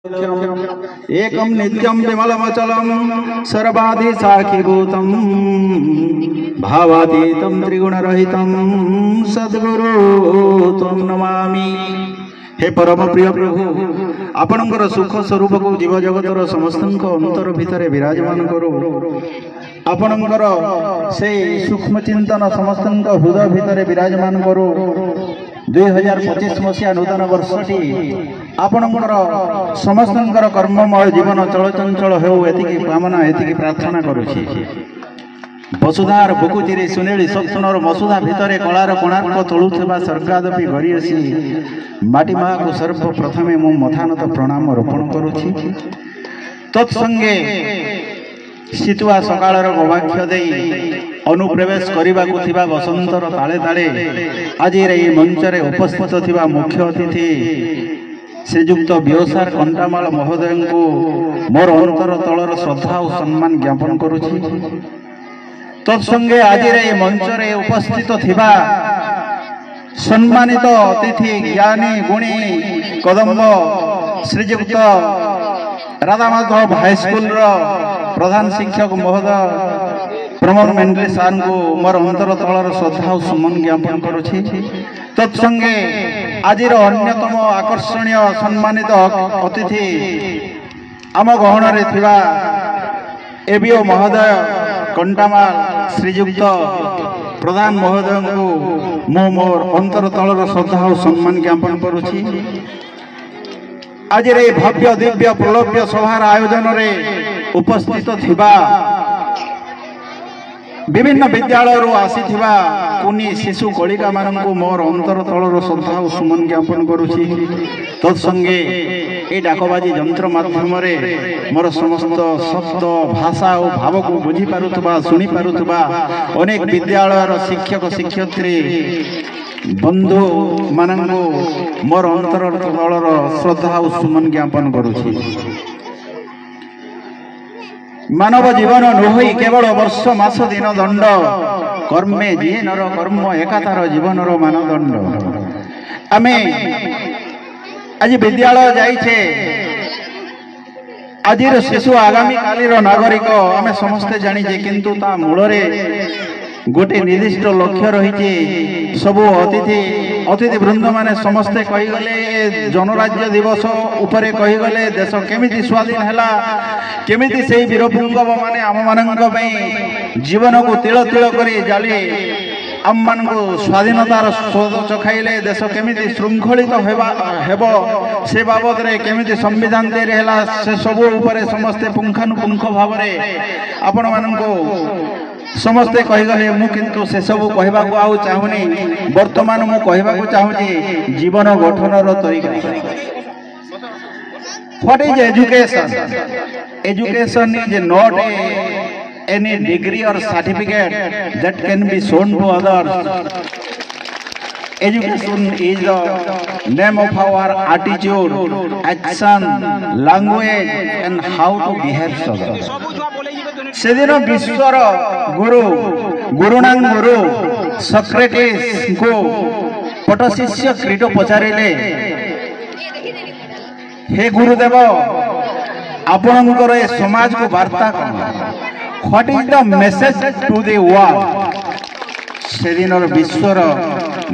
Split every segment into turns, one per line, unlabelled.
एकं नित्यं विमलमचलं सर्वाधि साक्षीभूतं भावातीतं त्रिगुणरहितं सद्गुरु त्वं नमामि। हे परम प्रिय प्रभु, आपणकर सुख स्वरूप को जीव जगतर समस्त अंतर भितर विराजमान करू। आपणकर से सूक्ष्म चिंतन समस्त हृदय भितर विराजमान करू। 2025 मसीहा नूतन वर्षटी आपणकर समस्त कर्ममय जीवन चलचंचल हो एतिकी कामना एतिकी प्रार्थना करुछि। वसुधार बुकुचिरे सुनेली सत्सुनर मसुधा भितरे कलार कोणार्क तोलुथबा स्वर्गादपि गरियसी माटी माँ को सर्वप्रथमे मो मथानत प्रणाम अर्पण करुछि। तत्संगे शीतुआ सकाळर गवाक्ष देई अनुप्रवेश करबाकू थिबा बसंतर ताले ताले आज ए मंचरे उपस्थित थिबा मुख्य अतिथि श्रीजुक्त व्यवसार कंटामाल महोदय को मोर अंतर तलर श्रद्धा और सम्मान ज्ञापन करुछि। तत्संगे आज मंचरे उपस्थित थिबा सम्मानित अतिथि ज्ञानी गुणी कदम्ब श्रीजुक्त राधामाधव हाईस्कूल प्रधान शिक्षक महोदय प्रमोद मेंडले सार को मोर अंतर तलर श्रद्धा और सम्मान ज्ञापन करुछि। तत्संगे आज अन्यतम आकर्षणीय सम्मानित अतिथि आम गहन थिबा एबीओ महोदय कंटामाल श्रीजुक्त प्रधान महोदय को मो मोर अंतर तलर श्रद्धा और सम्मान ज्ञापन करुछि। आज भव्य दिव्य प्रलभ्य सभार आयोजन रे उपस्थित थिबा विभिन्न विद्यालय आसीथिबा कुनी शिशु कलिका मानक मोर अंतर तलर श्रद्धा और सम्मान ज्ञापन करुछि। तत्संगे ए डाकबाजी यंत्र माध्यम मोर समस्त शब्द भाषा और भाव को बुझी पारुथबा सुनी पारुथबा अनेक विद्यालय शिक्षक शिक्षयित्री बंधु मानक मोर अंतर तलर श्रद्धा और सम्मान ज्ञापन करुछि। मानव जीवन नुहई केवल वर्ष मास दिन दंड कर्मे जीए नर कर्म एकातार जीवन मानदंड। आमे आज विद्यालय जाइछे आज शिशु आगामी कालीर नागरिक आमे समस्ते जानिछे, किंतु ता मूलरे गोटे निर्दिष्ट लक्ष्य रही। सबु अतिथि वृंद माने समस्ते कहीगले जनराज्य दिवस उपरे कहीगले देश केमिति स्वाधीन हैला, केमिति से वीरपुंगव माने आम मानक जीवन को तिल तिल करी जाली आम मान को स्वाधीनतार स्वाद चखाइले देश केमिति श्रृंखलित हेबो से बाबद रे केमिति संविधान तैयारी हैला से सबु उपरे समस्ते पुंखानुपुंख भाव आपण मानको समस्ते कहीगले मु किंतु से सब कहवा आउ चाहूनी। वर्तमान मु कहवा चाहूँगी जीवन गठनर तरीका। What is education? Education is not any degree or certificate that can be shown to others. Education is the name of our attitude, action, language and how to behave to others. सेदिन विश्वर Guru गुरुनांग Guru Socrates को पटशिष्य क्रीट पचारिले, हे गुरुदेव आपणकर ए समाज को वार्ता कौन? What is the message to the world? सेदिन विश्वर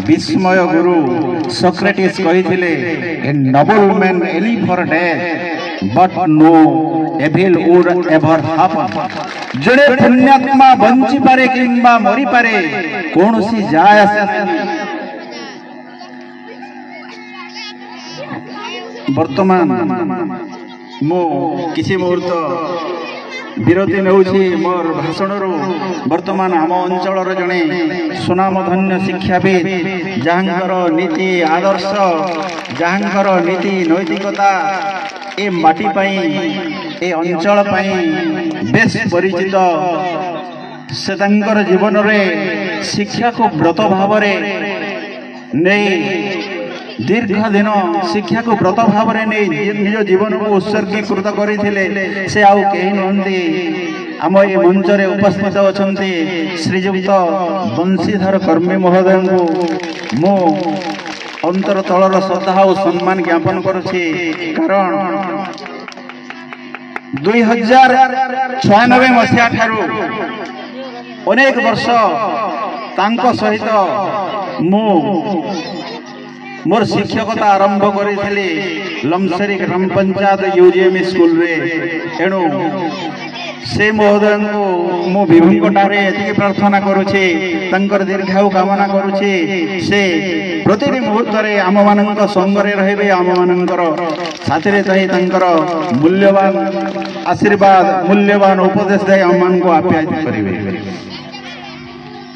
विस्मय गुरु सक्रेटिस कहिथिले, a noble man ally for death but no evil would ever happen. जड़े पुण्यात्मा बंची पारे किंबा मरी पारे कोनोसी जाय वर्तमान मो किसी मुहूर्त विरति नौछि मोर भाषण। वर्तमान आम अंचल जड़े सुनामधन्य शिक्षाविद जहाँकर नीति आदर्श जहाँकर नीति नैतिकता ए माटी पाई ए अंचल पाई बेस परिचित से तांकर जीवन रे शिक्षा को व्रत भाव नहीं दीर्घ दिन शिक्षा को व्रत भाव नहीं निज जीवन को उत्सर्गीकृत करते से आउ कहीं नुहति आम ये मंच रे उपस्थित अच्छा श्रीजुक्त बंशीधर कर्मी महोदय को मो अंतर तलर श्रद्धा और सम्मान ज्ञापन करुछि कारण 2096 मसीहा ठारू अनेक वर्ष तांको सहित मु मोर शिक्षकता आरंभ करी लमसरी ग्राम पंचायत यूजीएम स्कूल रे एणु से महोदय को मु विभुंकटारे एतिकी प्रार्थना करुछि तंकर दीर्घायु कामना करुछि से प्रति मुहूर्त रे आम मानक संग रे रहिबे आम मानकर साथी रे तही तंकर मूल्यवान आशीर्वाद मूल्यवान उपदेश दे आम मान को आप्यायित करिवे।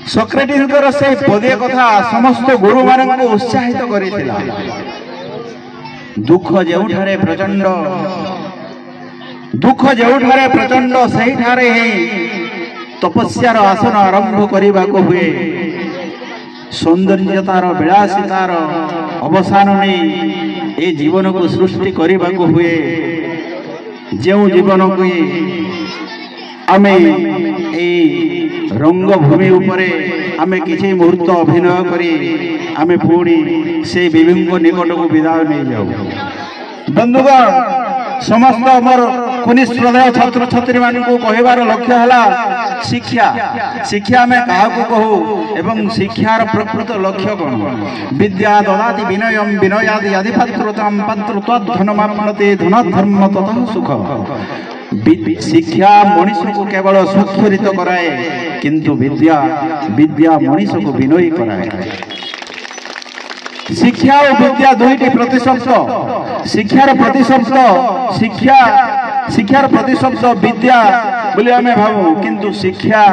सोक्रेटिस से पदे कथा समस्त गुरु मानक को उत्साहित करिथिला। दुख जेउठारे प्रचंड सही ठारे तपस्यार आसन आरंभ करने को हुए सौंदर्यतार विलासितार अवसान नहीं ए जीवन को सृष्टि करने को हुए जो जीवन को आमे ए रंगभूमि उपरे आमे किछि मुहूर्त अभिनय करी आमे पुणी से विभिन्न निकट को विदाय नहीं जाऊ। बंधुगण समस्त अमर कुनिष्ठ हृदय छात्र छात्री मान को कहबार लक्ष्य हला शिक्षा शिक्षा में कहा कहू एवं शिक्षार प्रकृत लक्ष्य कौन विद्या ददाति विनयम विनयादि आदि पात्रताम पात्रत्वात् धनमाप्नोति धनात् धर्म ततः सुख। शिक्षा मनुष्य को केवल सुस्फुरित कराए किंतु विद्या विद्या मनुष्य को विनयी कराए। शिक्षा और विद्या दुईटी प्रतिशब्द शिक्षार प्रतिशब्द शिक्षार प्रतिशब्द विद्या बोले आमे भावु किंतु शिक्षा